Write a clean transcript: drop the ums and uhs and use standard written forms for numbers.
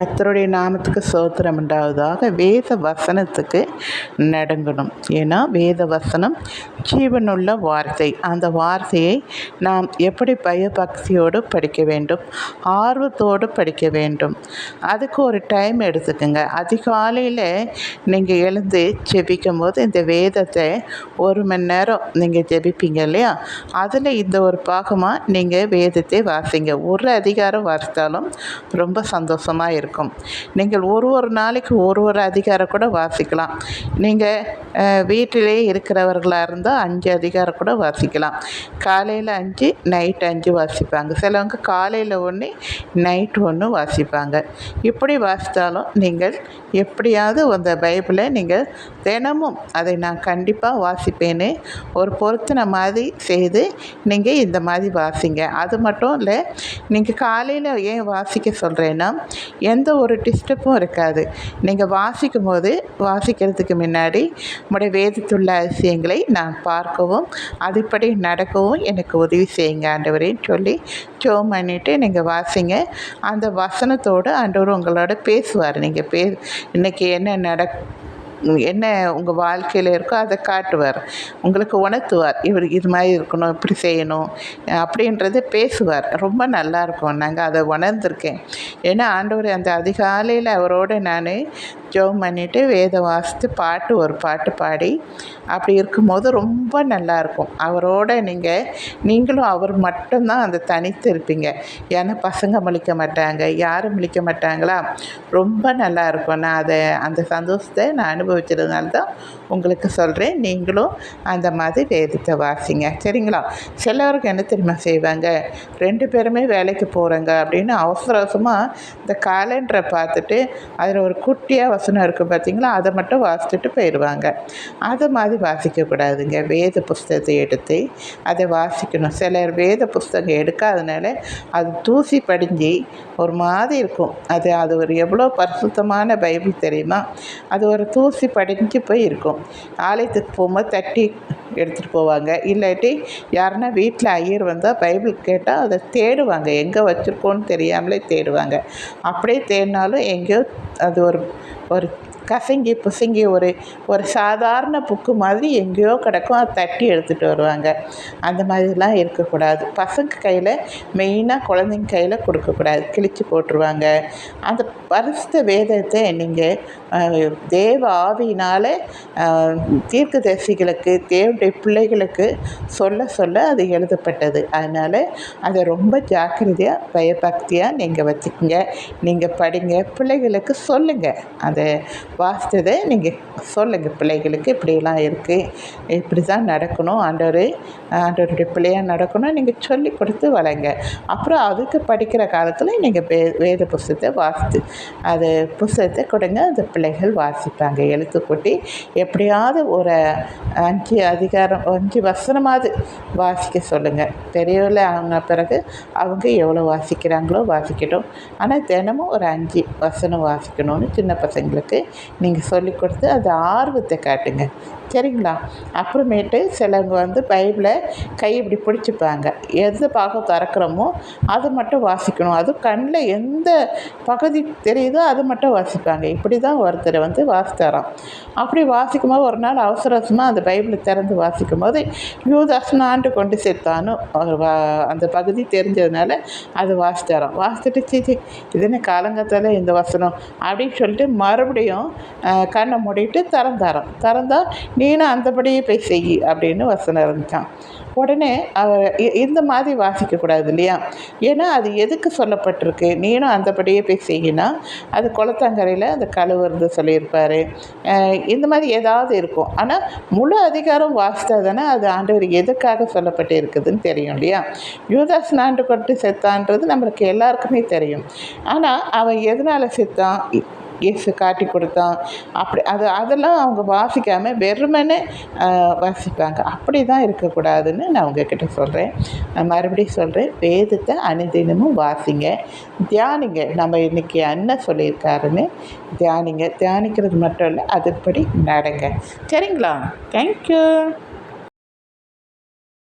கர்த்தருடைய நாமத்துக்கு ஸ்தோத்திரம் உண்டாவதாக. வேத வசனத்துக்கு நடுங்கணும். ஏன்னா வேத வசனம் ஜீவனுள்ள வார்த்தை. அந்த வார்த்தையை நாம் எப்படி பயபக்தியோடு படிக்க வேண்டும், ஆர்வத்தோடு படிக்க வேண்டும். அதுக்கு ஒரு டைம் எடுத்துக்கோங்க. அதிகாலையில் நீங்கள் எழுந்து ஜெபிக்கும் போது இந்த வேதத்தை 1 மணி நேரம் நீங்கள் ஜெபிப்பீங்க இல்லையா, அதில் இந்த ஒரு பாகமாக நீங்கள் வேதத்தை வாசிங்க. ஒரு அதிகாரம் வாசித்தாலும் ரொம்ப சந்தோஷமாக இருக்கும். நீங்கள் ஒரு நாளைக்கு ஒரு அதிகாரம் கூட வாசிக்கலாம். நீங்கள் வீட்டிலே இருக்கிறவர்களாக இருந்தால் 5 அதிகாரம் கூட வாசிக்கலாம். காலையில் 5, நைட் 5 வாசிப்பாங்க. சிலவங்க காலையில் 1, நைட்டு 1 வாசிப்பாங்க. இப்படி வாசித்தாலும் நீங்கள் எப்படியாவது அந்த பைபிளை நீங்கள் தினமும் அதை நான் கண்டிப்பாக வாசிப்பேன்னு ஒரு பொருத்தின மாதிரி செய்து நீங்கள் இந்த மாதிரி வாசிங்க. அது மட்டும் இல்லை, நீங்கள் காலையில் ஏன் வாசிக்க சொல்கிறேன்னா, எந்த ஒரு டிஸ்டர்பும் இருக்காது. நீங்கள் வாசிக்கிறதுக்கு முன்னாடி உங்களுடைய வேதத்துள்ள அதிசயங்களை நான் பார்க்கவும் அதுபடி நடக்கவும் எனக்கு உதவி செய்யுங்க ஆண்டவரேன்னு சொல்லி ஜெபம் பண்ணிவிட்டு நீங்கள் வாசிங்க. அந்த வசனத்தோடு ஆண்டவர் உங்களோட பேசுவார். நீங்கள் இன்றைக்கி என்ன உங்கள் வாழ்க்கையில் இருக்கோ அதை காட்டுவார், உங்களுக்கு உணர்த்துவார். இவர் இது மாதிரி இருக்கணும், இப்படி செய்யணும் அப்படின்றது பேசுவார். ரொம்ப நல்லாயிருக்கும். நாங்கள் அதை உணர்ந்திருக்கேன். ஏன்னா ஆண்டவர் அந்த அதிகாலையில் அவரோடு நான் ஜெபம் பண்ணிவிட்டு வேதம் வாசித்து ஒரு பாட்டு பாடி அப்படி இருக்கும்போது ரொம்ப நல்லாயிருக்கும். அவரோட நீங்களும் அவர் மட்டும்தான் அந்த தனித்து இருப்பீங்க. ஏன்னா பசங்க முழிக்க மாட்டாங்க, யாரும் முழிக்க மாட்டாங்களா, ரொம்ப நல்லாயிருக்கும். நான் அந்த சந்தோஷத்தை நான் அனுபவிச்சதுனால தான் உங்களுக்கு சொல்கிறேன். நீங்களும் அந்த மாதிரி வேதத்தை வாசிங்க, சரிங்களா? சிலருக்கு என்ன தெரியுமா செய்வாங்க, 2 பேருமே வேலைக்கு போகிறாங்க அப்படின்னு அவசரமாக இந்த காலண்டரை பார்த்துட்டு அதில் ஒரு குட்டியாக வசனம் இருக்குது பார்த்தீங்களா, அதை மட்டும் வாசிச்சுட்டு போயிடுவாங்க. அது மாதிரி வாசிக்கக்கூடாதுங்க. வேத புஸ்தகத்தை எடுத்து அதை வாசிக்கணும். சிலர் வேத புஸ்தகம் எடுக்காதனால அது தூசி படிஞ்சு ஒரு மாதிரி இருக்கும். அது ஒரு எவ்வளோ பரிசுத்தமான பைபிள் தெரியுமா, அது ஒரு தூசி படிஞ்சு போய் இருக்கும். ஆலயத்துக்கு போகும்போது தட்டி எடுத்துகிட்டு போவாங்க. இல்லாட்டி யாருன்னா வீட்டில் ஐயர் வந்தால் பைபிள் கேட்டால் அதை தேடுவாங்க, எங்கே வச்சுருக்கோன்னு தெரியாமலே தேடுவாங்க. அப்படியே தேடினாலும் எங்கேயோ அது ஒரு கசங்கி புசங்கி ஒரு சாதாரண புக்கு மாதிரி எங்கேயோ கிடக்கும். அதை தட்டி எடுத்துகிட்டு வருவாங்க. அந்த மாதிரிலாம் இருக்கக்கூடாது. பசங்க கையில், மெயினாக குழந்தைங்க கையில் கொடுக்கக்கூடாது, கிழிச்சு போட்டுருவாங்க. அந்த பரிசுத்த வேதத்தை நீங்கள் தேவ ஆவியினால் தீர்க்கதரிசிகளுக்கு, தேவனுடைய பிள்ளைகளுக்கு சொல்ல அது எழுதப்பட்டது. அதனால் அதை ரொம்ப ஜாக்கிரதையாக பயபக்தியாக நீங்கள் வச்சுக்கோங்க. நீங்கள் படிங்க, பிள்ளைகளுக்கு சொல்லுங்கள். அதை வாசித்ததை நீங்கள் சொல்லுங்கள் பிள்ளைகளுக்கு. இப்படிலாம் இருக்குது, இப்படி தான் நடக்கணும், ஆண்டவருடைய பிள்ளையாக நடக்கணும் நீங்கள் சொல்லி கொடுத்து வளங்க. அப்புறம் அதுக்கு படிக்கிற காலத்தில் நீங்கள் வேத புஸ்தகத்தை புஸ்தகத்தை கொடுங்க. அந்த பிள்ளைகள் வாசிப்பாங்க. எழுத்து கூட்டி எப்படியாவது ஒரு 5 வசனமாவது வாசிக்க சொல்லுங்கள். பெரியவர்கள் ஆன பிறகு அவங்க எவ்வளோ வாசிக்கிறாங்களோ வாசிக்கட்டும். ஆனால் தினமும் ஒரு 5 வசனம் வாசிக்கணும்னு சின்ன பசங்களுக்கு நீங்கள் சொல்லிக் கொடுத்து அந்த ஆர்வத்தை காட்டுங்க, சரிங்களா? அப்புறமேட்டு சிலவங்க பைபிளை கை இப்படி பிடிச்சிப்பாங்க. எந்த பாகம் திறக்கிறோமோ அதை மட்டும் வாசிக்கணும். அதுவும் கண்ணில் எந்த பகுதி தெரியுதோ அதை மட்டும் வாசிப்பாங்க. இப்படி தான் ஒருத்தர் வாசித்தாராம். அப்படி வாசிக்கும்போது ஒரு நாள் அவசரமாக அந்த பைபிளை திறந்து வாசிக்கும் போது யூதாஸ்னு ஆண்டு கொண்டு சேர்த்தானோ அந்த பகுதி தெரிஞ்சதுனால அது வாசித்தாராம். வாசித்துட்டு இது என்ன காலங்கத்தால் இந்த வசனம் அப்படின்னு சொல்லிட்டு மறுபடியும் கண்ணை மூடிட்டு திறந்தால் நீனும் அந்தபடியே போய் செய் அப்படின்னு வசனம் இருந்துச்சான். உடனே அவர் இந்த மாதிரி வாசிக்கக்கூடாது இல்லையா? ஏன்னா அது எதுக்கு சொல்லப்பட்டிருக்கு, நீனும் அந்தபடியே போய் செய்யினா அது குளத்தங்கரையில் அந்த கழுவுறது சொல்லியிருப்பார். இந்த மாதிரி ஏதாவது இருக்கும். ஆனால் முழு அதிகாரம் வாசித்தா தானே அது ஆண்டவர் எதுக்காக சொல்லப்பட்டு இருக்குதுன்னு தெரியும் இல்லையா? யூதாஸ் ஆண்டு கொண்டு செத்தான்றது நம்மளுக்கு எல்லாருக்குமே தெரியும். ஆனால் அவன் எதனால் செத்தான், இயேசு காட்டி கொடுத்தான், அப்படி அதெல்லாம் அவங்க வாசிக்காமல் வெறுமனே வாசிப்பாங்க. அப்படி தான் இருக்கக்கூடாதுன்னு நான் உங்ககிட்ட சொல்கிறேன். நான் மறுபடியும் சொல்கிறேன், வேதத்தை அனுதினமும் வாசிங்க, தியானிங்க. நம்ம இன்றைக்கி என்ன சொல்லியிருக்காருன்னு தியானிக்கிறது மட்டும் இல்லை, அதுபடி நடங்க, சரிங்களா? தேங்க்யூ.